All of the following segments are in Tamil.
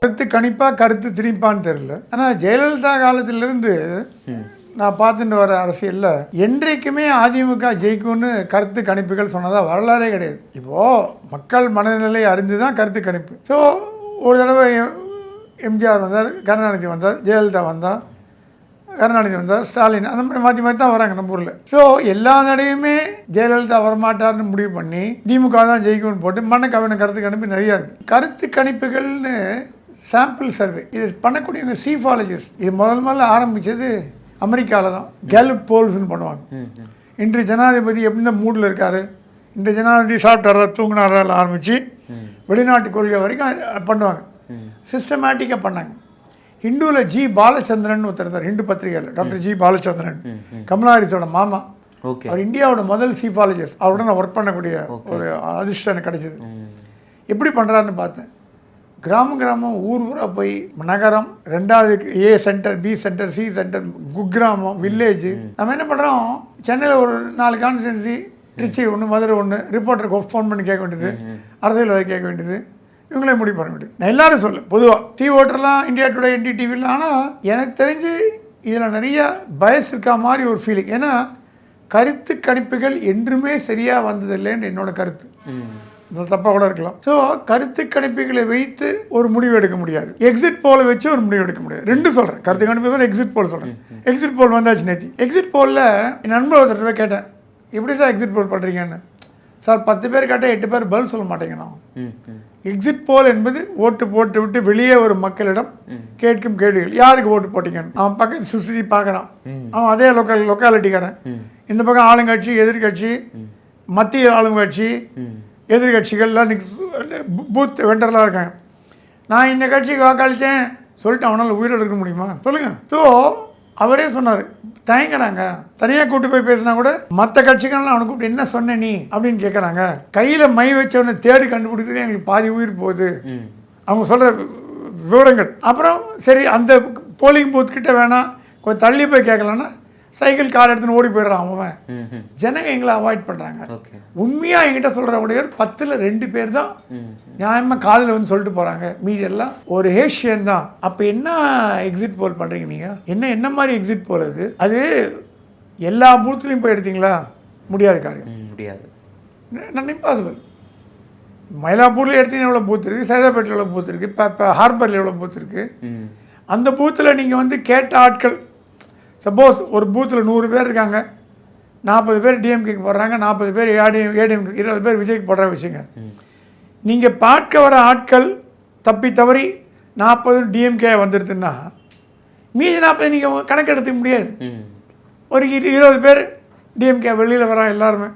கருத்து கணிப்பா கருத்து திணிப்பான்னு தெரியல. ஆனால் ஜெயலலிதா காலத்திலிருந்து நான் பார்த்துட்டு வர அரசியலில் என்றைக்குமே அதிமுக ஜெயிக்கும்னு கருத்து கணிப்புகள் சொன்னதா வரலாறே கிடையாது. இப்போது மக்கள் மனநிலை அறிந்து தான் கருத்து கணிப்பு. ஸோ ஒரு தடவை எம்ஜிஆர் வந்தார், கருணாநிதி வந்தார், ஜெயலலிதா வந்தார், கருணாநிதி வந்தார், ஸ்டாலின், அந்த மாதிரி மாற்றி மாற்றி தான் வராங்க நம்ம ஊரில். ஸோ எல்லா தடையுமே ஜெயலலிதா வரமாட்டார்னு முடிவு பண்ணி திமுக தான் ஜெயிக்கும்னு போட்டு மண்ணக்கவன கருத்து கணிப்பு நிறையா இருக்குது. கருத்து கணிப்புகள்னு சாம்பிள் சர்வே இது பண்ணக்கூடியவங்க சீஃபாலஜிஸ்ட். இது முதல்ல ஆரம்பித்தது அமெரிக்காவில் தான். கேலப் போல்ஸ்ன்னு பண்ணுவாங்க. இன்று ஜனாதிபதி எப்படி மூடில் இருக்கார், இன்று ஜனாதிபதி சாப்பிட்டாரா தூங்கினாரா ஆரம்பித்து வெளிநாட்டு கொள்கை வரைக்கும் பண்ணுவாங்க. சிஸ்டமேட்டிக்காக பண்ணாங்க. ஹிந்துவில் ஜி பாலச்சந்திரன் ஒருத்தர் இருந்தார், ஹிந்து பத்திரிகையில். டாக்டர் ஜி பாலச்சந்திரன், கமலா ஹாரிஸோட மாமா. அவர் இந்தியாவோட முதல் சீஃபாலஜிஸ்ட். அவரோட நான் ஒர்க் பண்ணக்கூடிய ஒரு அதிர்ஷ்டம் எனக்கு கிடைச்சிது. எப்படி பண்ணுறாருன்னு பார்த்தேன். கிராமம் ஊர் ஊராக போய் நகரம், ரெண்டாவது A centre, B centre, C centre, குக்கிராமம், வில்லேஜ். நம்ம என்ன பண்ணுறோம், சென்னையில் ஒரு 4 கான்ஸ்டிடன்சி, திருச்சி ஒன்று, மதுரை ஒன்று, ரிப்போர்ட்டருக்கு ஃபோன் பண்ணி கேட்க வேண்டியது, அரசியல்வாதி கேட்க வேண்டியது, இவங்களே முடிவு பண்ண வேண்டியது. நான் எல்லாரும் சொல்ல பொதுவாக டி ஓட்டர்லாம், இந்தியா டுடே, NDTVலாம். ஆனால் எனக்கு தெரிஞ்சு இதில் நிறைய பயஸ் இருக்கா மாதிரி ஒரு ஃபீலிங். ஏன்னா கருத்து கணிப்புகள் என்றுமே சரியாக வந்ததில்லைன்னு என்னோட கருத்து. தப்பாக கூட இருக்கலாம். ஸோ கருத்து கணிப்புகளை வைத்து ஒரு முடிவு எடுக்க முடியாது. எக்ஸிட் போலை வச்சு ஒரு முடிவு எடுக்க முடியாது. ரெண்டும் சொல்கிறேன், கருத்து கணிப்பு சொல்கிறேன், எக்ஸிட் போல் சொல்கிறேன். எக்ஸிட் போல் வந்தாச்சு நேற்று. எக்ஸிட் போலில் என் நண்பர் ஒருத்தர் போய் கேட்டேன், எப்படி சார் எக்ஸிட் போல் பண்ணுறீங்கன்னு. சார் 10 பேர் கேட்டால் 8 பேர் பதில் சொல்ல மாட்டேங்கிறோம். எக்ஸிட் போல் என்பது ஓட்டு போட்டு விட்டு வெளியே ஒரு மக்களிடம் கேட்கும் கேள்விகள். யாருக்கு ஓட்டு போட்டீங்கன்னு அவன் பக்கத்து சுற்றி பார்க்குறான். அவன் அதே லொக்காலிட்டிக்காரன். இந்த பக்கம் ஆளுங்கட்சி, எதிர்கட்சி, மத்திய ஆளுங்கட்சி, எதிர்கட்சிகள்லாம் பூத் வெண்டர்லாம் இருக்காங்க. நான் இந்த கட்சிக்கு வாக்களித்தேன் சொல்லிட்டு அவனால் உயிரோடு இருக்க முடியுமா சொல்லுங்கள். ஸோ அவரே சொன்னார், தயங்குறாங்க. தனியாக கூட்டு போய் பேசினா கூட மற்ற கட்சிகள்லாம் அவனை கூப்பிட்டு என்ன சொன்ன நீ அப்படின்னு கேட்குறாங்க. கையில் மை வச்சவனை தேடி கண்டுபிடிக்கிறது எங்களுக்கு பாதி உயிர் போகுது அவங்க சொல்கிற விவரங்கள். அப்புறம் சரி, அந்த போலிங் பூத் கிட்ட வேணாம், கொஞ்சம் தள்ளி போய் கேட்கலான்னா சைக்கிள் கார் எடுத்துன்னு ஓடி போயிடுறான் அவன். ஜனங்க எங்களை அவாய்ட் பண்ணுறாங்க. உண்மையாக என்கிட்ட சொல்கிறவடையவர் 10ல் 2 பேர் தான் நியாயமாக காதில் வந்து சொல்லிட்டு போகிறாங்க. மீதி எல்லாம் ஒரு ஹேஷியன் தான். அப்போ என்ன எக்ஸிட் போல் பண்ணுறீங்க நீங்கள்? என்ன மாதிரி எக்ஸிட் போல் அது? அது எல்லா பூத்துலையும் போய் எடுத்தீங்களா? முடியாத காரியம், முடியாது, நான் இம்பாசிபிள். மயிலாப்பூரில் எடுத்தீங்கன்னா எவ்வளோ பூத் இருக்குது, சைதாப்பேட்டில் எவ்வளோ பூத் இருக்குது, இப்போ ஹார்பரில் எவ்வளோ பூத் இருக்குது. அந்த பூத்தில் நீங்கள் வந்து கேட்ட ஆட்கள், சப்போஸ் ஒரு பூத்தில் 100 பேர் இருக்காங்க, 40 பேர் டிஎம்கேக்கு போடுறாங்க, 40 பேர் ஏடிஎம்கே, 20 பேர் விஜய்க்கு போடுற வச்சுங்க. நீங்கள் பார்க்க வர ஆட்கள் தப்பி தவறி 40 டிஎம்கே வந்துடுதுன்னா மீதி 40 நீங்கள் கணக்கு எடுத்துக்க முடியாது. ஒரு 20 பேர் டிஎம்கே வெளியில் வரான், எல்லாருமே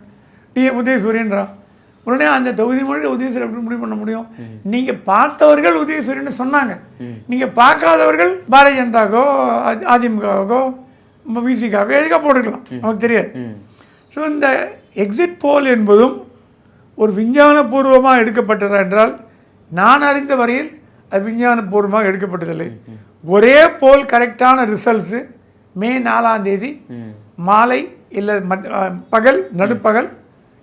உதயசூரியன்றான். உடனே அந்த தொகுதி மொழி உதயசூரியன் எப்படி முடிவு பண்ண முடியும்? நீங்கள் பார்த்தவர்கள் உதயசூரியன் சொன்னாங்க, நீங்கள் பார்க்காதவர்கள் பாரதிய ஜனதாக்கோ அதிமுகவுக்கோ விசிக்காக எதுக்காக போட்டுக்கலாம், நமக்கு தெரியாது. ஸோ இந்த எக்ஸிட் போல் என்பதும் ஒரு விஞ்ஞானபூர்வமாக எடுக்கப்பட்டதா என்றால் நான் அறிந்த வரையில் அது விஞ்ஞானபூர்வமாக எடுக்கப்பட்டதில்லை. ஒரே போல் கரெக்டான ரிசல்ட்ஸு மே 4ஆம் தேதி மாலை இல்லை பகல், நடுப்பகல்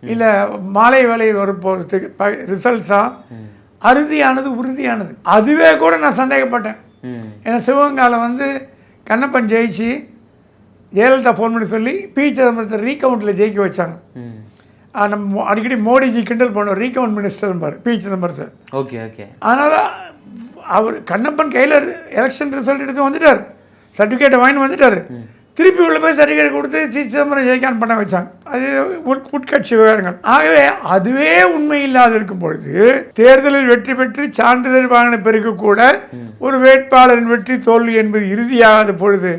இல்லை மாலை வேலை ஒரு போகிறதுக்கு ரிசல்ட்ஸாக அறுதியானது, உறுதியானது. அதுவே கூட நான் சந்தேகப்பட்டேன். ஏன்னா சிவகங்காவில் வந்து கண்ணப்பன் ஜெயிச்சு ஜெயலலிதா ஃபோன் பண்ணி சொல்லி பி சிதம்பரத்தை ரீகவுண்டில் ஜெயிக்க வச்சாங்க. நம்ம அடிக்கடி மோடிஜி கிண்டல் பண்ணுவோம், ரீகவுண்ட் மினிஸ்டர் பாரு பி சிதம்பரத்தை. ஓகே. அதனால் அவர் கண்ணப்பன் கையில் எலெக்ஷன் ரிசல்ட் எடுத்து வந்துட்டார், சர்டிஃபிகேட்டை வாங்கி வந்துட்டார். திருப்பி உள்ள போய் சர்டிஃபிகேட் கொடுத்து சிதம்பரம் ஜெயிக்கான் பண்ண வச்சாங்க. அது உட்கட்சி விவகாரங்கள். ஆகவே அதுவே உண்மை இல்லாது இருக்கும் பொழுது தேர்தலில் வெற்றி பெற்று சான்றிதழ் வாங்கின பிறகு கூட ஒரு வேட்பாளரின் வெற்றி தோல்வி என்பது இறுதியாகாத பொழுது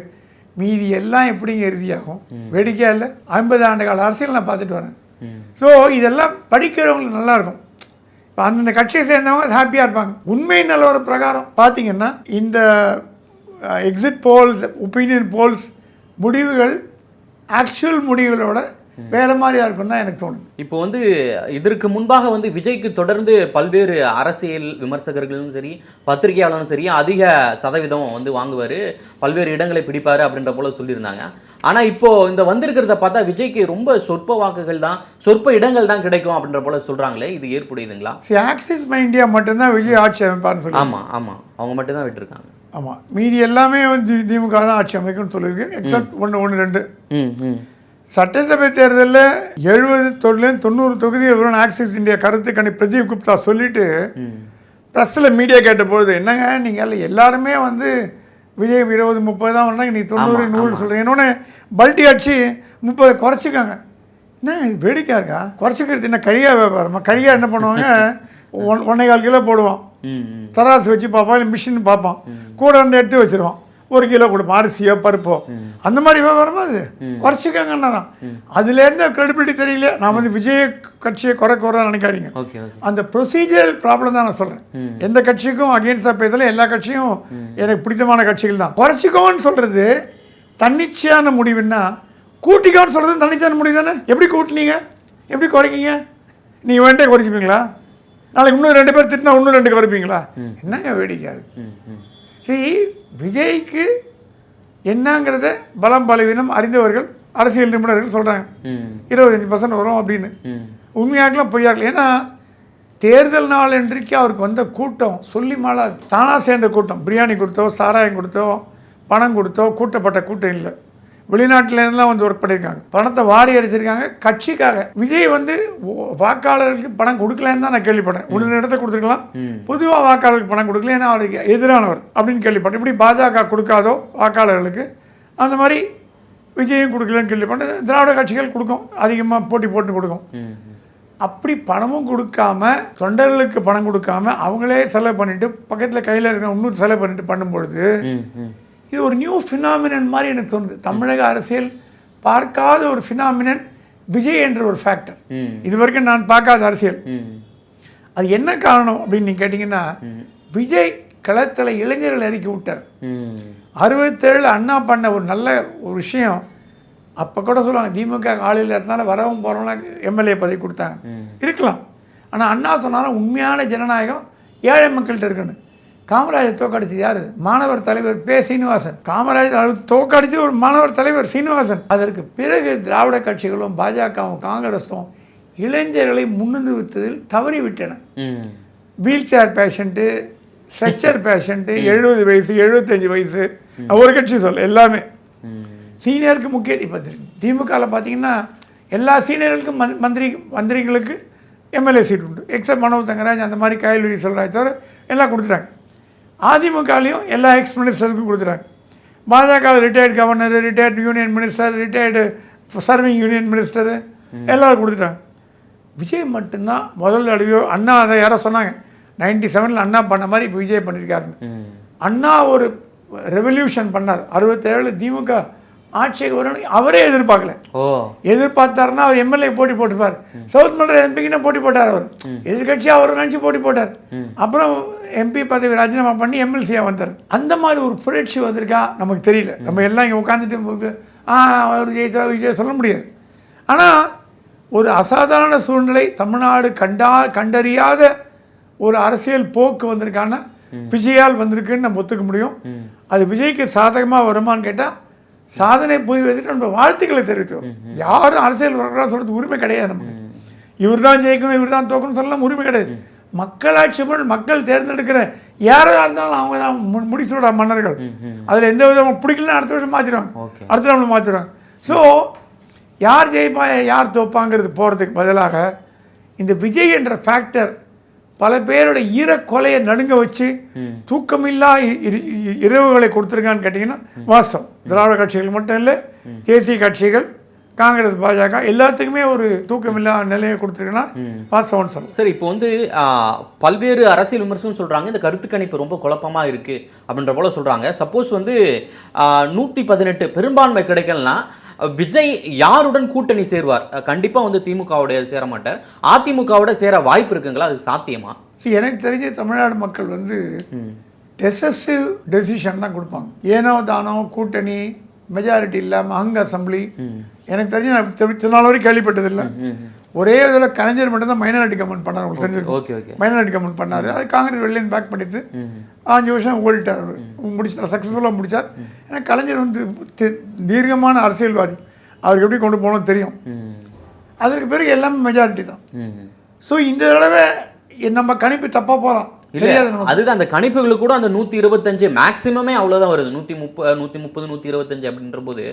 மீதி எல்லாம் எப்படிங்க இறுதியாகும்? வேடிக்கையா இல்லை? 50 ஆண்டு கால அரசியல் நான் பார்த்துட்டு வரேன். ஸோ இதெல்லாம் படிக்கிறவங்களுக்கு நல்லாயிருக்கும். இப்போ அந்தந்த கட்சியை சேர்ந்தவங்க ஹாப்பியாக இருப்பாங்க. உண்மை நிலவர பிரகாரம் பார்த்தீங்கன்னா இந்த எக்ஸிட் போல்ஸ், ஒப்பீனியன் போல்ஸ் முடிவுகள் ஆக்சுவல் முடிவுகளோட வேறு மாதிரியா இருக்குன்னு தான் எனக்கு தோணுது. இப்போ வந்து இதற்கு முன்பாக வந்து விஜய்க்கு தொடர்ந்து பல்வேறு அரசியல் விமர்சகர்களும் சரி பத்திரிகையாளரும் சரி அதிக சதவீதம் வந்து வாங்குவார், பல்வேறு இடங்களை பிடிப்பார் அப்படின்ற போல சொல்லியிருந்தாங்க. ஆனால் இப்போ இந்த வந்திருக்கிறத பார்த்தா விஜய்க்கு ரொம்ப சொற்ப வாக்குகள் தான், சொற்ப இடங்கள் தான் கிடைக்கும் அப்படின்ற போல சொல்கிறாங்களே, இது ஏற்புடையதுங்களா? ஆக்சிஸ் இந்தியா மட்டும்தான் விஜய் ஆட்சி அமைப்பார்னு சொல்லி. ஆமாம் ஆமாம், அவங்க மட்டும்தான் விட்டுருக்காங்க. ஆமாம், மீதி எல்லாமே வந்து திமுக தான் ஆட்சி அமைக்கும்னு சொல்லியிருக்கு. எக்ஸப்ட் ஒன்று ரெண்டு. சட்டசபை தேர்தலில் 70 90 தொகுதி வரும் ஆக்சிஸ் இந்தியா கருத்து பிரதீப் குப்தா சொல்லிட்டு ப்ரெஸ்ஸில் மீடியா கேட்டபொழுது, என்னங்க நீங்கள் எல்லாருமே வந்து விஜய் 20 30 தான் வந்தாங்க, நீ 90 100 சொல்கிறீங்க. இன்னொன்று பல்ட்டி அடிச்சு 30 குறைச்சிக்காங்க. என்னங்க இது வேடிக்கையாக இருக்கா? குறைச்சிக்கிறது என்ன கரியா வியாபாரமா? கரியா என்ன பண்ணுவாங்க, 1.25 கிலோ போடுவான், தராசு வச்சு பார்ப்பான், இல்லை மிஷின் பார்ப்பான், கூட வந்து எடுத்து வச்சிருவான், 1 கிலோ கொடுப்பான், அரிசியோ பருப்போ. அந்த மாதிரி வியாபாரமா அது? குறைச்சிக்காங்கன்னாரான். அதுலேருந்து கிரெடிபிலிட்டி தெரியல. நான் வந்து விஜய் கட்சியை குறை நினைக்காதீங்க. அந்த ப்ரொசீஜரல் ப்ராப்ளம் தான் நான் சொல்கிறேன். எந்த கட்சிக்கும் அகெயின்ஸ்டாக பேசல, எல்லா கட்சியும் எனக்கு பிடித்தமான கட்சிகள் தான். குறைச்சிக்கோன்னு சொல்கிறது தன்னிச்சையான முடிவுன்னா, கூட்டிக்கோன்னு சொல்கிறது தன்னிச்சையான முடிவு தானே. எப்படி கூட்டினீங்க, எப்படி குறைக்கிங்க? நீங்கள் வேண்டே குறைச்சிப்பீங்களா? நாளைக்கு இன்னும் 2 பேர் திட்டினா இன்னும் 2 குறைப்பீங்களா? என்னங்க வேடிக்கையாக இருக்கு. சரி, விஜய்க்கு என்னங்கிறத பலம் பலவீனம் அறிந்தவர்கள் அரசியல் நிபுணர்கள் சொல்கிறாங்க 25% வரும் அப்படின்னு. உண்மையாகலாம் பொய்யாகலாம். ஏன்னா தேர்தல் நாள் இன்றைக்கு அவருக்கு வந்த கூட்டம் சொல்லி மாளா தானாக சேர்ந்த கூட்டம். பிரியாணி கொடுத்தோ, சாராயம் கொடுத்தோ, பணம் கொடுத்தோ கூட்டப்பட்ட கூட்டம் இல்லை. வெளிநாட்டிலேருந்துலாம் வந்து ஒர்க் பண்ணியிருக்காங்க, பணத்தை வாரி அடிச்சிருக்காங்க கட்சிக்காக. விஜய் வந்து வாக்காளர்களுக்கு பணம் கொடுக்கலன்னு தான் நான் கேள்விப்படுறேன். ஒன்று இடத்த கொடுத்துருக்கலாம், பொதுவாக வாக்காளர்களுக்கு பணம் கொடுக்கல, ஏன்னா அவருக்கு எதிரானவர் அப்படின்னு கேள்விப்பட்டேன். இப்படி பாஜக கொடுக்காதோ வாக்காளர்களுக்கு, அந்த மாதிரி விஜயும் கொடுக்கலன்னு கேள்விப்பட்டேன். திராவிட கட்சிகள் கொடுக்கும், அதிகமாக போட்டி போட்டு கொடுக்கும். அப்படி பணமும் கொடுக்காம, தொண்டர்களுக்கு பணம் கொடுக்காம அவங்களே செலவு பண்ணிட்டு, பக்கத்தில் கையில் இருக்கிற இன்னொரு செலவு பண்ணிட்டு பண்ணும்பொழுது இது ஒரு நியூ ஃபினாமினன் மாதிரி எனக்கு தோணுது. தமிழக அரசியல் பார்க்காத ஒரு ஃபினாமினன் விஜய் என்ற ஒரு ஃபேக்டர். இது வரைக்கும் நான் பார்க்காத அரசியல். அது என்ன காரணம் அப்படின்னு நீங்கள் கேட்டிங்கன்னா, விஜய் களத்தில் இளைஞர்கள் இறக்கி விட்டார். 67 அண்ணா பண்ண ஒரு நல்ல ஒரு விஷயம். அப்போ கூட சொல்லுவாங்க, திமுக ஆளுநர் இருந்தால வரவும் போகிறவங்களாம் எம்எல்ஏ பதவி கொடுத்தாங்க, இருக்கலாம். ஆனால் அண்ணா சொன்னாலும் உண்மையான ஜனநாயகம் ஏழை மக்கள்கிட்ட இருக்குன்னு. காமராஜர் தோக்கடிச்சது யார்? மாணவர் தலைவர் பே. சீனிவாசன். காமராஜர் தோக்கடிச்சு ஒரு மாணவர் தலைவர் சீனிவாசன். அதற்கு பிறகு திராவிட கட்சிகளும் பாஜகவும் காங்கிரஸும் இளைஞர்களை முன்னிறுத்துவதில் தவறிவிட்டன. Wheelchair patient, stretcher patient, 70 வயசு 75 வயசு, ஒரு கட்சி சொல்ல எல்லாமே சீனியருக்கு முக்கியம். இப்போ திமுகவில் பார்த்தீங்கன்னா எல்லா சீனியர்களுக்கும் மந்திரிகளுக்கு எம்எல்ஏ சீட் உண்டு, எக்ஸப்ட் மனோஜ் தங்கராஜ், அந்த மாதிரி கையெழுதி சொல்கிறாங்க தவிர எல்லாம் கொடுத்துட்டாங்க. அதிமுகலையும் எல்லா எக்ஸ் மினிஸ்டருக்கும் கொடுத்துட்டாங்க. பாஜக retired governor, retired union minister, retired serving union minister எல்லோரும் கொடுத்துட்டாங்க. விஜய் மட்டும்தான் முதல் தடவையோ, அண்ணா அதை யாரோ சொன்னாங்க 97 அண்ணா பண்ண மாதிரி இப்போ விஜய் பண்ணியிருக்காருன்னு. அண்ணா ஒரு ரெவல்யூஷன் பண்ணார். 67 திமுக ஆட்சிக்கு வரணும் அவரே எதிர்பார்க்கல. எதிர்பார்த்தாருன்னா அவர் எம்எல்ஏ போட்டி போட்டுப்பார். சவுத் மண்டல எம்பிக்குன்னா போட்டி போட்டார். அவர் எதிர்கட்சி அவர் நினச்சி போட்டி போட்டார். அப்புறம் எம்பி பதவி ராஜினாமா பண்ணி எம்எல்சியாக வந்தார். அந்த மாதிரி ஒரு புரட்சி வந்திருக்கா நமக்கு தெரியல. நம்ம எல்லாம் இங்கே உட்காந்துட்டு அவர் விஜய் சொல்ல முடியாது. ஆனால் ஒரு அசாதாரண சூழ்நிலை, தமிழ்நாடு கண்டறியாத ஒரு அரசியல் போக்கு வந்திருக்கான்னா விஜயால் வந்திருக்குன்னு நம்ம ஒத்துக்க முடியும். அது விஜய்க்கு சாதகமாக வருமானு கேட்டால் சாதனை புரிவதற்கு நம்ம வாழ்த்துக்களை தெரிவித்தோம். யாரும் அரசியல் வரக்கூடாது சொல்கிறது உரிமை கிடையாது நமக்கு. இவர் தான் ஜெயிக்கணும், இவர் தான் தோக்கணும் சொல்லலாம் உரிமை கிடையாது. மக்களாட்சி மக்கள் தேர்ந்தெடுக்கிற யாராக இருந்தாலும் அவங்க தான் முடிச்சோட மன்னர்கள். அதில் எந்த விதமாக பிடிக்கலன்னு அடுத்த வருஷம் மாற்றிடுவாங்க, அடுத்த நாள் மாற்றிடுவாங்க. ஸோ யார் ஜெயிப்பா யார் தோப்பாங்கிறது போகிறதுக்கு பதிலாக இந்த விஜய் என்ற ஃபேக்டர் பல பேரோட ஈரக்கொலையை நடுங்க வச்சு தூக்கமில்லா இரவுகளை கொடுத்துருக்கான்னு கேட்டிங்கன்னா வாஸ்தவம். திராவிட கட்சிகள் மட்டும் இல்லை, தேசிய கட்சிகள், காங்கிரஸ், பாஜக எல்லாத்துக்குமே ஒரு தூக்கமில்லா நிலையை கொடுத்துருக்குன்னா வாஸ்தவம்னு சொல்லலாம். சார், இப்போ வந்து பல்வேறு அரசியல் விமர்சனம் சொல்கிறாங்க, இந்த கருத்து கணிப்பு ரொம்ப குழப்பமாக இருக்குது அப்படின்ற போல சொல்கிறாங்க. சப்போஸ் வந்து 118 பெரும்பான்மை கிடைக்கலனா விஜய் யாருடன் கூட்டணி சேருவார்? கண்டிப்பாக வந்து திமுகவுடைய சேர மாட்டார், அதிமுகவோட சேர வாய்ப்பு இருக்குங்களா? அது சாத்தியமா? எனக்கு தெரிஞ்ச தமிழ்நாடு மக்கள் வந்து டெசசிவ் டெசிஷன் தான் கொடுப்பாங்க. ஏனோ தானோ கூட்டணி மெஜாரிட்டி இல்லாமல் அங்க அசம்பிளி எனக்கு தெரிஞ்சு நான் திருநாள் வரைக்கும் கேள்விப்பட்டதில்லை. ஒரே இதில் கலைஞர் மட்டும் தான் மைனாரிட்டி கவர்மெண்ட் பண்ணார். உங்களுக்கு தெரிஞ்சிருக்கும். மைனாரிட்டி கவர்மெண்ட் பண்ணார். அது காங்கிரஸ் வெளிலேருந்து பேக் பண்ணிட்டு 5 வருஷம் ஓடிட்டார். முடிச்சார், சக்ஸஸ்ஃபுல்லாக முடித்தார். ஏன்னா கலைஞர் வந்து தீர்க்கமான அரசியல்வாதி, அவருக்கு எப்படி கொண்டு போகணும்னு தெரியும். அதற்கு பிறகு எல்லாமே மெஜாரிட்டி தான். ஸோ இந்த தடவை நம்ம கணிப்பு தப்பாக போகலாம். அதுதான் அந்த கணிப்புகளுக்கு கூட அந்த 125 மேக்ஸிமமே அவ்வளோதான் வருது. 130 125 அப்படின்ற போது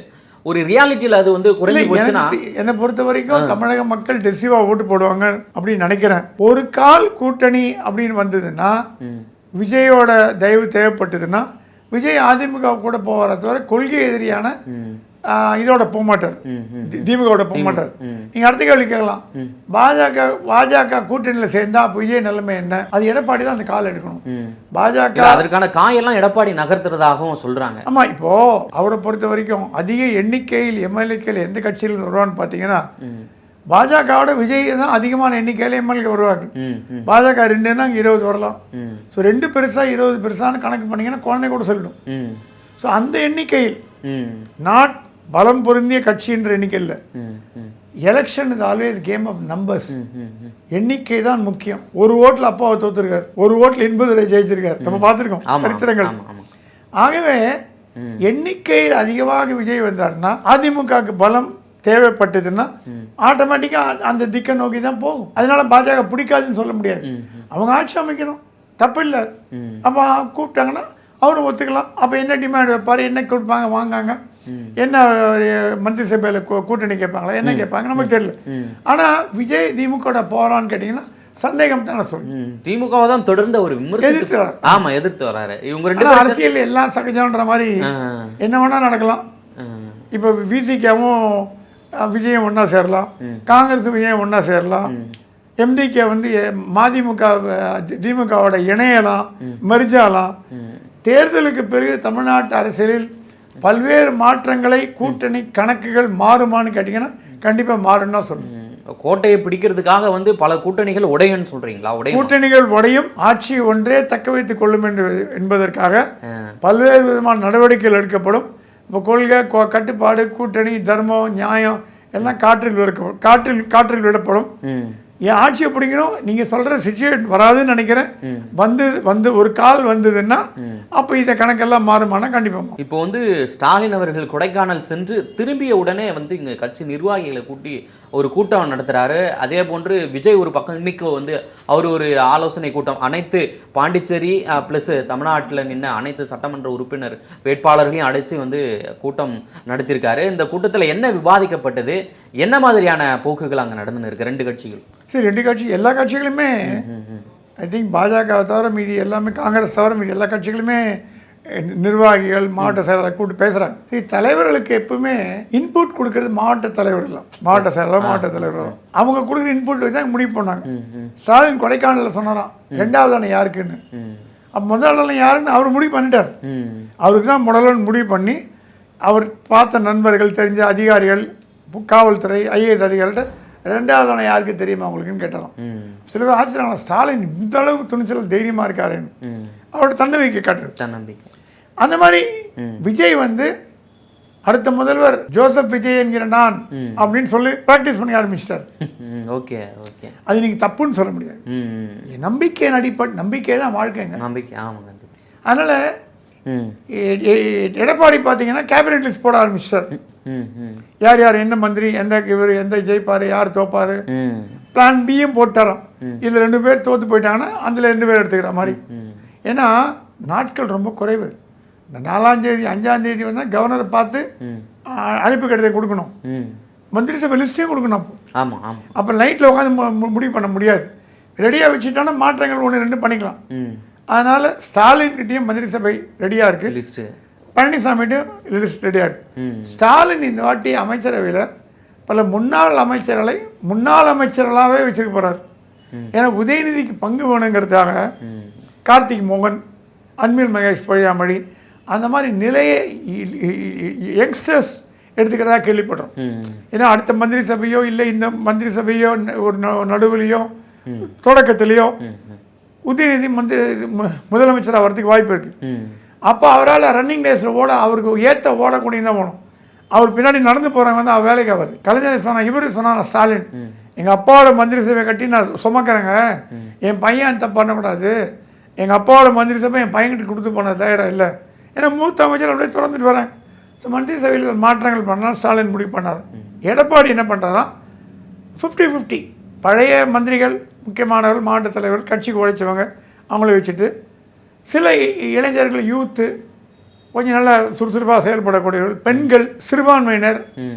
ஒரு ரியாலிட்டியில் அது வந்து குறைஞ்சி போச்சுன்னா, என்னை பொறுத்த வரைக்கும் தமிழக மக்கள் டெசிவாக ஓட்டு போடுவாங்க அப்படின்னு நினைக்கிறேன். ஒரு கால் கூட்டணி அப்படின்னு வந்ததுன்னா, விஜயோட தயவு தேவைப்பட்டதுன்னா விஜய் அதிமுக கூட போவார தவிர கொள்கை எதிரியான இதோட போகமாட்டார், திமுகவோட போகமாட்டார். நீங்க அடுத்த கேள்வி கேட்கலாம், பாஜக கூட்டணியில் சேர்ந்தா விஜய் நிலைமை என்ன? அது எடப்பாடி தான் அந்த கால் எடுக்கணும். பாஜக அதற்கான காயெல்லாம் எடப்பாடி நகர்த்துறதாகவும் சொல்றாங்க. ஆமா, இப்போ அவரை பொறுத்த வரைக்கும் அதிக எண்ணிக்கையில் எம்எல்ஏக்கள் எந்த கட்சியில் வருவான்னு பாத்தீங்கன்னா, பாஜகவோட விஜய் தான் அதிகமான எண்ணிக்கையில எம்எல்ஏ வருவாங்க. பாஜக 2ன்னா 20 வரலாம். ஸோ 2 பெருசா 20 பெருசான்னு கணக்கு பண்ணீங்கன்னா குழந்தை கூட சொல்லிடும். ஸோ அந்த எண்ணிக்கையில் நாட் பலம் பொருந்திய கட்சி என்ற எண்ணிக்கை இல்லை. Election is always game of numbers. எண்ணிக்கை தான் முக்கியம். ஒரு ஓட்டில் அப்பாவை தோத்துருக்காரு, ஒரு ஓட்டில் 80 ஜெயிச்சிருக்காரு, நம்ம பார்த்துருக்கோம் சரித்திரங்கள். ஆகவே எண்ணிக்கையில் அதிகமாக விஜய் வந்தாருன்னா, அதிமுகவுக்கு பலம் தேவைப்பட்டதுன்னா ஆட்டோமேட்டிக்காக அந்த திக்கை நோக்கி தான் போகும். அதனால பாஜக பிடிக்காதுன்னு சொல்ல முடியாது. அவங்க ஆட்சி அமைக்கணும், தப்பு இல்லை. அப்போ கூப்பிட்டாங்கன்னா அவரும் ஒத்துக்கலாம். அப்போ என்ன டிமாண்ட் வைப்பார், என்ன கொடுப்பாங்க, வாங்காங்க, என்ன மந்திரி சபையில் கூட்டணி கேட்பாங்களா, என்ன கேட்பாங்க நமக்கு தெரியல. ஆனால் விஜய் திமுக போகிறான்னு கேட்டிங்கன்னா சந்தேகம் தானே சொல்லுங்க. திமுகவை தான் தொடர்ந்து ஒரு எதிர்த்து வராரு. இவங்க 2 அரசியல் எல்லாம் சகஜம்ன்ற மாதிரி என்ன வேணா நடக்கலாம். இப்போ விசிகாவும் விஜயம் ஒன்றா சேரலாம், காங்கிரஸ் விஜயம் ஒன்றா சேரலாம், எம்டிகே வந்து மதிமுக திமுகவோட இணையலாம், மெர்ஜாலாம். தேர்தலுக்கு பிறகு தமிழ்நாட்டு அரசியலில் பல்வேறு மாற்றங்களை கூட்டணி கணக்குகள் மாறுமான்னு கேட்டிங்கன்னா கண்டிப்பாக மாறுன்னு தான் சொல்லணும். கோட்டையை பிடிக்கிறதுக்காக வந்து பல கூட்டணிகள் உடையும்னு சொல்றீங்களா? கூட்டணிகள் உடையும், ஆட்சி ஒன்றே தக்க வைத்துக் கொள்ளும் என்பதற்காக பல்வேறு விதமான நடவடிக்கைகள் எடுக்கப்படும். இப்போ கொள்கை, கட்டுப்பாடு, கூட்டணி, தர்மம், நியாயம் எல்லாம் காற்றில் விடப்படும். என் ஆட்சியை பிடிக்கணும் நீங்கள் சொல்கிற சிச்சுவேஷன் வராதுன்னு நினைக்கிறேன். வந்து ஒரு கால் வந்ததுன்னா அப்போ இந்த கணக்கெல்லாம் மாறுமானா கண்டிப்பாக. இப்போ வந்து ஸ்டாலின் அவர்கள் கொடைக்கானல் சென்று திரும்பிய உடனே வந்து இங்கே கட்சி நிர்வாகிகளை கூட்டி ஒரு கூட்டம் நடத்துகிறாரு. அதே போன்று விஜய் ஒரு பக்கம் இன்னைக்கு வந்து அவர் ஒரு ஆலோசனை கூட்டம் அனைத்து பாண்டிச்சேரி ப்ளஸ் தமிழ்நாட்டில் நின்று அனைத்து சட்டமன்ற உறுப்பினர் வேட்பாளர்களையும் அழைச்சி வந்து கூட்டம் நடத்தியிருக்காரு. இந்த கூட்டத்தில் என்ன விவாதிக்கப்பட்டது, என்ன மாதிரியான போக்குகள் அங்கே நடந்துன்னு இருக்கு 2 கட்சிகள்? சரி, 2 கட்சி, எல்லா கட்சிகளுமே ஐ திங்க் பாஜக தவிர மீதி எல்லாமே, காங்கிரஸ் தவிர மீதி எல்லா கட்சிகளுமே நிர்வாகிகள் மாவட்ட செயலாளர் கூட்டு பேசுகிறாங்க. சரி, தலைவர்களுக்கு எப்பவுமே இன்புட் கொடுக்கறது மாவட்ட தலைவர்கள், மாவட்ட செயலாளர், மாவட்ட தலைவர் அவங்க கொடுக்குற இன்புட் வச்சு தான் முடிவு பண்ணாங்க. ஸ்டாலின் கொடைக்கானலில் சொன்னாராம் 2வது அணை யாருக்குன்னு. அப்போ முதல் அணை யாருன்னு அவர் முடிவு பண்ணிட்டார். அவருக்கு தான் முதல்ல முடிவு பண்ணி அவர் பார்த்த நண்பர்கள், தெரிஞ்ச அதிகாரிகள், காவல்துறை, ஐஏஎஸ் அதிகாரிகிட்ட 2வது அணை யாருக்கு தெரியுமா உங்களுக்குன்னு கேட்டாராம். சில பேர் ஆச்சரியம், ஸ்டாலின் இந்த அளவுக்கு துணிச்சல் தைரியமாக இருக்காருன்னு அவரோட தன்னம்பிக்கை காட்டுறது. அந்த மாதிரி விஜய் வந்து அடுத்த முதல்வர் ஜோசப் விஜய் என்கிற நான் அப்படின்னு சொல்லி பிராக்டிஸ் பண்ணி ஆரம்பிச்சிட்டார். ஓகே ஓகே, அது நீங்க தப்புன்னு சொல்ல முடியாது. நம்பிக்கையின் அடிப்படை, நம்பிக்கை தான் வாழ்க்கைங்க. நம்பிக்கை, ஆமாங்க. அதனால எடப்பாடி பார்த்தீங்கன்னா கேபினெட் லிஸ்ட் போட ஆரம்பிச்சிட்டார். யார் யார் எந்த மந்திரி, இவர் எந்த ஜெயிப்பாரு, யார் தோப்பாரு, பிளான் பியும் போட்டாராம். இதுல 2 பேர் தோத்து போயிட்டாங்கன்னா அதுல 2 பேர் எடுத்துக்கிற மாதிரி. ஏன்னா நாட்கள் ரொம்ப குறைவு. 4ஆம் தேதி 5ஆம் தேதி வந்தால் கவர்னரை பார்த்து அழைப்பு கடிதம் கொடுக்கணும், மந்திரி சபை லிஸ்ட்டையும் கொடுக்கணும். அப்போ நைட்டில் உட்காந்து முடிவு பண்ண முடியாது. ரெடியாக வச்சுட்டோன்னா மாற்றங்கள் 1-2 பண்ணிக்கலாம். அதனால் ஸ்டாலின்கிட்டையும் மந்திரி சபை ரெடியாக இருக்குது, லிஸ்ட்டு பழனிசாமிகிட்டையும் லிஸ்ட் ரெடியாக இருக்குது. ஸ்டாலின் இந்த வாட்டி அமைச்சரவையில் பல முன்னாள் அமைச்சர்களாகவே வச்சுக்க போகிறார். ஏன்னா உதயநிதிக்கு பங்கு வேணுங்கிறதுக்காக கார்த்திக் மோகன், அன்பில் மகேஷ் பொழியாமொழி அந்த மாதிரி நிலையை யங்ஸ்டர்ஸ் எடுத்துக்கிறதா கேள்விப்படுறோம். ஏன்னா அடுத்த மந்திரி சபையோ இல்லை இந்த மந்திரி சபையோ ஒரு நடுவிலையோ தொடக்கத்திலையோ உதயநிதி முதலமைச்சராக வரதுக்கு வாய்ப்பு இருக்குது. அப்போ அவரால் ரன்னிங் டேஸில் அவருக்கு ஏற்ற ஓடக்கூடிய தான் போகணும். அவர் பின்னாடி நடந்து போகிறவங்க வந்து அவர் வேலைக்கு ஆகாது. கலைஞர் சொன்னால் இவர் சொன்னார் ஸ்டாலின், எங்கள் அப்பாவோட மந்திரி சபை கட்டி நான் சுமக்கிறேங்க, என் பையன் தப்பு பண்ணக்கூடாது, எங்கள் அப்பாவோட மந்திரி சபை என் பையன்கிட்ட கொடுத்து போனது தயாராக இல்லை. ஏன்னா மூத்த அமைச்சர் அப்படியே தொடர்ந்துட்டு வரேன். ஸோ மந்திரி சபையில் மாற்றங்கள் பண்ணால் ஸ்டாலின் முடிவு பண்ணார். எடப்பாடி என்ன பண்ணுறாராம், 50-50 பழைய மந்திரிகள், முக்கியமானவர்கள், மாவட்ட தலைவர்கள், கட்சிக்கு உழைச்சவங்க அவங்கள வச்சுட்டு சில இளைஞர்கள், யூத்து, கொஞ்சம் நல்லா சுறுசுறுப்பாக செயல்படக்கூடியவர்கள், பெண்கள், சிறுபான்மையினர்,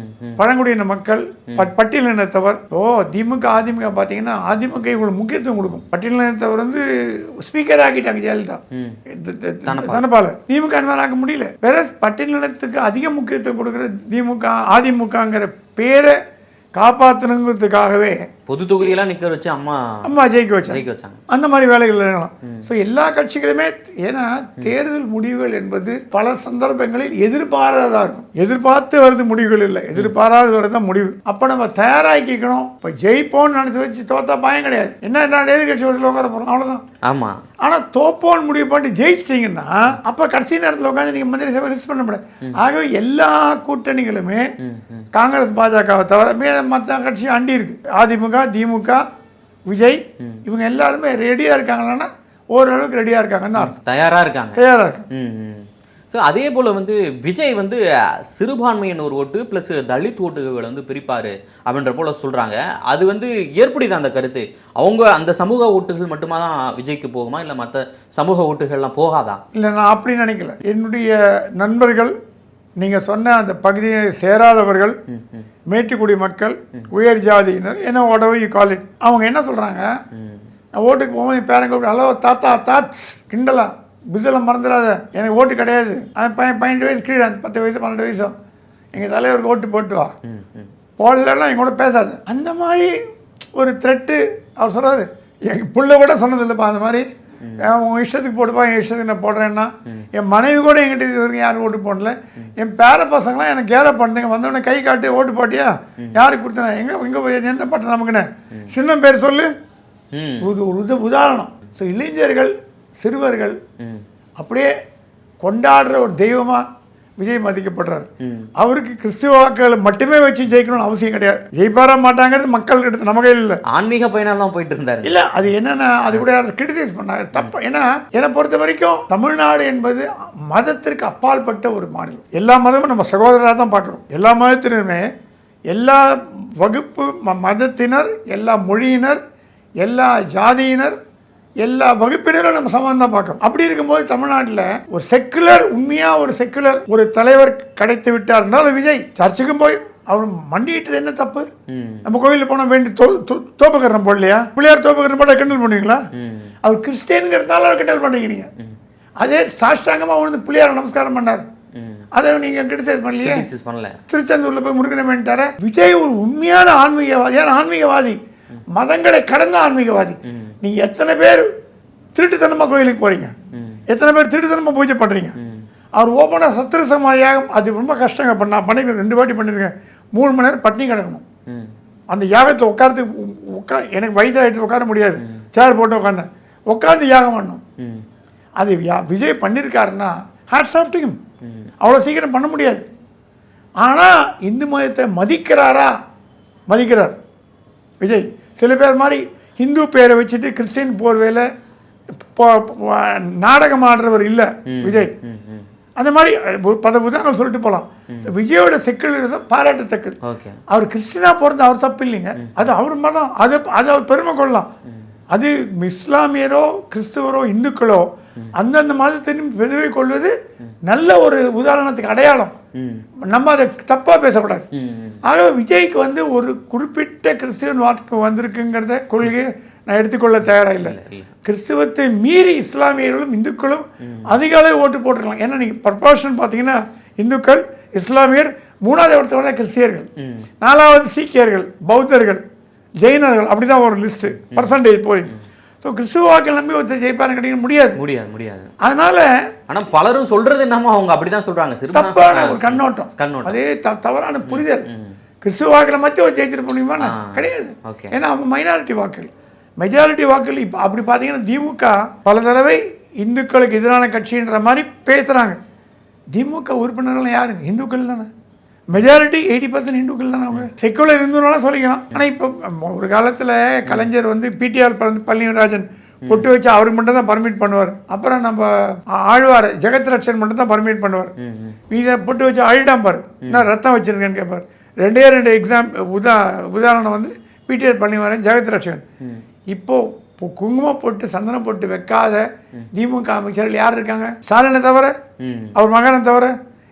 பழங்குடியின மக்கள், பட்டியலினத்தவர். திமுக அதிமுக பார்த்தீங்கன்னா அதிமுக இவங்களுக்கு முக்கியத்துவம் கொடுக்கும். பட்டியலினத்தவர் வந்து ஸ்பீக்கர் ஆக்கிட்டாங்க ஜெயலலிதா, தனபால. திமுக அந்த மாதிரி ஆக்க முடியல. வேற பட்டியலினத்துக்கு அதிக முக்கியத்துவம் கொடுக்குற திமுக அதிமுகங்கிற பேரை காப்பாற்றணுங்கிறதுக்காகவே பொது தொகுதியெல்லாம் நிற்க வச்சு அம்மா ஜெயிக்க வச்சாங்க. அந்த மாதிரி வேலைகள் எல்லாம். ஸோ எல்லா கட்சிகளுமே, ஏன்னா தேர்தல் முடிவுகள் என்பது பல சந்தர்ப்பங்களில் எதிர்பாராததாக இருக்கும். எதிர்பார்த்து வருது முடிவுகள் இல்லை, எதிர்பாராத வரதான் முடிவு. அப்போ நம்ம தயாராக்கிக்கணும். இப்போ ஜெயிப்போன்னு நினைச்சு வச்சு தோத்தா பயம் கிடையாது. என்ன எதிர்கட்சி வயசில் உட்கார போகிறோம், அவ்வளோதான். ஆமாம். ஆனால் தோப்போன்னு முடிவு பண்ணி ஜெயிச்சிட்டிங்கன்னா அப்போ கடைசி நேரத்தில் உட்காந்து நீங்கள் மந்திரி சபை ரிஸ்க் பண்ண முடியாது. ஆகவே எல்லா கூட்டணிகளுமே காங்கிரஸ் பாஜகவை தவிர மற்ற கட்சி அண்டி இருக்கு. அதிமுக, திமுக, விஜய் இவங்க எல்லாருமே ரெடியாக இருக்காங்கன்னா ஓரளவுக்கு ரெடியாக இருக்காங்கன்னு அர்த்தம். தயாராக இருக்காங்க. ஸோ அதே போல் வந்து விஜய் வந்து சிறுபான்மையினர் ஓட்டு ப்ளஸ் தலித் ஓட்டுகளை வந்து பிரிப்பார் அப்படின்ற போல் சொல்கிறாங்க. அது வந்து ஏற்புடையது அந்த கருத்து? அவங்க அந்த சமூக ஓட்டுகள் மட்டுமா தான் விஜய்க்கு போகுமா, இல்லை மற்ற சமூக ஓட்டுகள்லாம் போகாதா? இல்லை, நான் அப்படி நினைக்கல. என்னுடைய நண்பர்கள், நீங்கள் சொன்ன அந்த பகுதியை சேராதவர்கள், மேட்டுக்குடி மக்கள், உயர் ஜாதியினர், என்ன உடவு யூ கால் இட், அவங்க என்ன சொல்கிறாங்க, நான் ஓட்டுக்கு போகும்போது என் பேரன் கூப்பிட்டு, ஹலோ தாத்தா தாட்ஸ் கிண்டலா பிஸில் மறந்துடாத, எனக்கு ஓட்டு கிடையாது, பையன் 18 வயசு கீழே, 10 வயசு 12 வயசு, எங்கள் தலைவருக்கு ஓட்டு போட்டு வா, போடலாம் எங்கூட பேசாது. அந்த மாதிரி ஒரு த்ரெட்டு அவர் சொல்கிறாரு. எங்கள் புள்ள கூட சொன்னதில்லைப்பா அந்த மாதிரி, உன் இஷ்டத்துக்கு போட்டுப்பா, என் இஷ்டத்துக்கு நான் போடுறேன்னா. என் மனைவி கூட என்கிட்ட இது வரைக்கும் யாரும் ஓட்டு போடல. என் பேர பசங்களாம் எனக்கு கேர பண்ணுங்க, வந்தவொடனே கை காட்டு ஓட்டு போட்டியா, யாருக்கு கொடுத்தன, எங்கே எந்த பாட்டு நமக்குன்னு சின்ன பேர் சொல்லு, ஒரு உதாரணம். ஸோ இளைஞர்கள், சிறுவர்கள் அப்படியே கொண்டாடுற ஒரு தெய்வமாக விஜய் மதிக்கப்படுறாரு. அவருக்கு கிறிஸ்துவ வாக்குகளை மட்டுமே வச்சு ஜெயிக்கணும்னு அவசியம் கிடையாது. ஜெயிப்பாரா மாட்டாங்கிறது மக்கள் கிட்ட நம்ம கையில் இல்லை. ஆன்மீக பயணம்லாம் போயிட்டு இருந்தாரு. இல்லை, அது என்னன்னா அது கூட யாரும் கிரிட்டிசைஸ் பண்ணாங்க, தப்பு. ஏன்னா என்னை பொறுத்த வரைக்கும் தமிழ்நாடு என்பது மதத்திற்கு அப்பாற்பட்ட ஒரு மாநிலம். எல்லா மதமும் நம்ம சகோதரராக தான் பார்க்குறோம். எல்லா மதத்தினருமே, எல்லா வகுப்பு மதத்தினர், எல்லா மொழியினர், எல்லா ஜாதியினர், எல்லா வகுப்பினரும் நம்ம சமம் தான் பார்க்கறோம். அப்படி இருக்கும்போது தமிழ்நாட்டில் ஒரு செக்குலர், உண்மையாக ஒரு செக்குலர் ஒரு தலைவர் கிடைத்து விட்டார் என்றால் விஜய். சர்ச்சுக்கும் போய் அவர் மண்டிட்டது என்ன தப்பு? நம்ம கோயிலில் போனால் வேண்டி தோப்புக்கரணம் போடலையா? பிள்ளையார் தோப்புக்கரணம் போட்டால் கிண்டல் பண்ணுவீங்களா? அவர் கிறிஸ்டியனுங்கிறதுனால அவர் கிண்டல் பண்ணுறீங்க நீங்கள். அதே சாஷ்டாங்கமாக வந்து பிள்ளையார் நமஸ்காரம் பண்ணார், அதை நீங்கள் கிரிட்டிசைஸ் பண்ணலையே. திருச்செந்தூரில் போய் முருகனை வேண்டிட்டார. விஜய் ஒரு உண்மையான ஆன்மீகவாதி. யார் ஆன்மீகவாதி? மதங்களை கடந்த ஆன்மீகவாதி. நீங்க எத்தனை பேர் திருட்டுத்தனமா கோயிலுக்கு போறீங்க, எத்தனை பேர் திருட்டுத்தனமா பூஜை பண்றீங்க? அவர் ஓப்பனா சத்திர சமாதியாகம், அது ரொம்ப கஷ்டங்க. பண்ணிருக்கேன், 2 வாட்டி பண்ணிருக்கேன். 3 மணி நேரம் பட்டினி கிடக்கணும். அந்த யாகத்தை உட்காரத்துக்கு எனக்கு வயசாகிட்டு உட்கார முடியாது, சேர் போட்டு உட்காந்தேன், உட்காந்து யாகம் பண்ணணும். அது விஜய் பண்ணியிருக்காருன்னா ஹேட்ஸ் ஆஃப் டு ஹிம். அவ்வளோ சீக்கிரம் பண்ண முடியாது. ஆனால் இந்து மதத்தை மதிக்கிறாரா? மதிக்கிறார் விஜய். சில பேர் மாதிரி ஹிந்து பேரை வச்சுட்டு கிறிஸ்டின் போர்வேல நாடகம் ஆடுறவர் இல்லை விஜய். அந்த மாதிரி பல உதாரணம் சொல்லிட்டு போகலாம். விஜயோட செக்குலரிசம் பாராட்டத்தக்கது. அவர் கிறிஸ்டினா பிறந்த அவர் தப்பு இல்லைங்க, அது அவர் மதம், அது அவர் பெருமை கொள்ளலாம். அது இஸ்லாமியரோ கிறிஸ்துவரோ இந்துக்களோ அந்தந்த மதத்தின் பெருமை கொள்வது நல்ல ஒரு உதாரணத்துக்கு அடையாளம். நம்ம அதை தப்பா பேசக்கூடாது. ஆகவே விஜய்க்கு வந்து ஒரு குறிப்பிட்ட கிறிஸ்துவன் வாக்கு வந்திருக்குங்கிறத கொள்கையை நான் எடுத்துக்கொள்ள தயாராக இல்லை. கிறிஸ்துவத்தை மீறி இஸ்லாமியர்களும் இந்துக்களும் அதிக அளவு ஓட்டு போட்டிருக்கலாம். ஏன்னா நீங்கள் ப்ரொபோர்ஷன் பார்த்தீங்கன்னா இந்துக்கள், இஸ்லாமியர், 3வது இடத்தோட கிறிஸ்தியர்கள், 4வது சீக்கியர்கள், பௌத்தர்கள், ஜெயினர்கள், அப்படிதான் ஒரு லிஸ்ட் பர்சன்டேஜ் போய். ஸோ கிறிஸ்துவ வாக்கள் நம்பி ஒருத்தர் ஜெயிப்பாருன்னு கிடைக்க முடியாது. அதனால ஆனால் பலரும் சொல்றது என்னமோ அவங்க அப்படிதான் சொல்றாங்க. தப்பான ஒரு கண்ணோட்டம், அதே தவறான புரிதல். கிறிஸ்துவ வாக்களை மத்திய ஒரு ஜெயிச்சிட முடியுமா? கிடையாது. ஏன்னா அவங்க மைனாரிட்டி வாக்குகள், மெஜாரிட்டி வாக்குகள். இப்போ அப்படி பார்த்தீங்கன்னா திமுக பல தடவை இந்துக்களுக்கு எதிரான கட்சின்ற மாதிரி பேசுகிறாங்க. திமுக உறுப்பினர்கள் யாருங்க? இந்துக்கள் தானே. மெஜாரிட்டி 80% இந்துக்கள் தானே அவங்க. செக்குலர் இந்துனாலும் சொல்லிக்கலாம். ஆனால் இப்போ ஒரு காலத்தில் கலைஞர் வந்து பிடிஆர் பழனிராஜன் பொட்டு வச்சு அவருக்கு மட்டும் தான் பர்மிட் பண்ணுவார். அப்புறம் நம்ம ஆழ்வார் ஜெகத் ரட்சன் மட்டும் தான் பர்மிட் பண்ணுவார். இதை பொட்டு வச்சு அழுடாம் பாரு, என்ன ரத்தம் வச்சிருக்கேன்னு கேட்பார். ரெண்டு உதாரணம் வந்து பிடிஆர் பழனிராஜன், ஜெகத் ரட்சன். இப்போ குங்குமம் போட்டு சந்தனம் போட்டு வைக்காத திமுக அமைச்சர்கள் யார் இருக்காங்க? ஸ்டாலினை தவிர, அவர் மகனை தவிர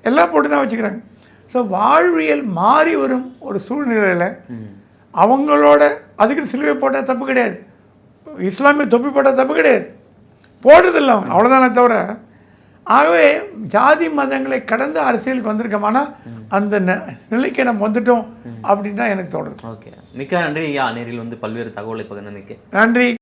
எல்லாம் போட்டு தான் வச்சுக்கிறாங்க. ஸோ வாழ்வியல் மாறி வரும் ஒரு சூழ்நிலையில் அவங்களோட அதுக்கு சிலுவை போட்டால் தப்பு கிடையாது, இஸ்லாமிய தொப்பி போட்டால் தப்பு கிடையாது, போடுறதில்லை அவங்க, அவ்வளோதானே தவிர. ஆகவே ஜாதி மதங்களை கடந்து அரசியலுக்கு வந்திருக்கோமானா அந்த நிலைக்கு நம்ம வந்துட்டோம் அப்படின்னு தான் எனக்கு தோணுது. ஓகே, மிக்க நன்றி ஐயா. நேரில் வந்து பல்வேறு தகவலை பகிர்ந்தமைக்கு நன்றி.